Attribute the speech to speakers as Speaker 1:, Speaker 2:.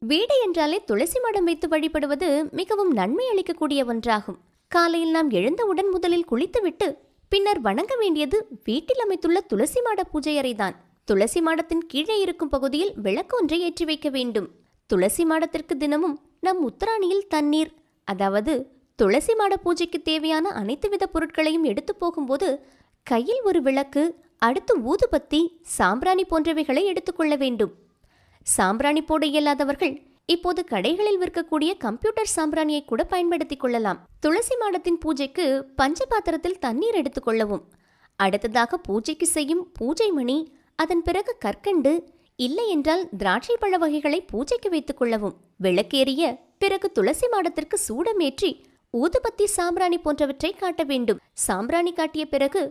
Speaker 1: வீடு என்றாலே துளசி மாடம் வைத்து வழிபடுவது மிகவும் நன்மை அளிக்கக்கூடிய ஒன்றாகும். காலையில் நாம் எழுந்தவுடன் முதலில் குளித்துவிட்டு பின்னர் வணங்க வேண்டியது வீட்டில் அமைத்துள்ள துளசி மாட பூஜை அறைதான். துளசி மாடத்தின் கீழே இருக்கும் பகுதியில் விளக்கு ஒன்றை ஏற்றி வைக்க வேண்டும். துளசி மாடத்திற்கு தினமும் நம் உத்தராணியில் தண்ணீர், அதாவது துளசி மாட பூஜைக்கு தேவையான அனைத்து வித பொருட்களையும் எடுத்து போகும்போது கையில் ஒரு விளக்கு, அடுத்து ஊதுபத்தி, சாம்பிராணி போன்றவைகளை எடுத்துக்கொள்ள வேண்டும். சாம்பிராணி போட இயலாதவர்கள் இப்போது கடைகளில் விற்கக்கூடிய கம்ப்யூட்டர் சாம்பிராணியை கூட பயன்படுத்திக் கொள்ளலாம். துளசி மாடத்தின் பூஜைக்கு பஞ்ச பாத்திரத்தில் தண்ணீர் எடுத்துக்கொள்ளவும். அடுத்ததாக பூஜைக்கு செய்யும் பூஜை மணி, அதன் பிறகு கற்கண்டு, இல்லை என்றால் திராட்சை பழ வகைகளை பூஜைக்கு வைத்துக் கொள்ளவும். விளக்கேறிய பிறகு துளசி மாடத்திற்கு சூடமேற்றி ஊதுபத்தி, சாம்பிராணி போன்றவற்றை காட்ட வேண்டும். சாம்பிராணி காட்டிய பிறகு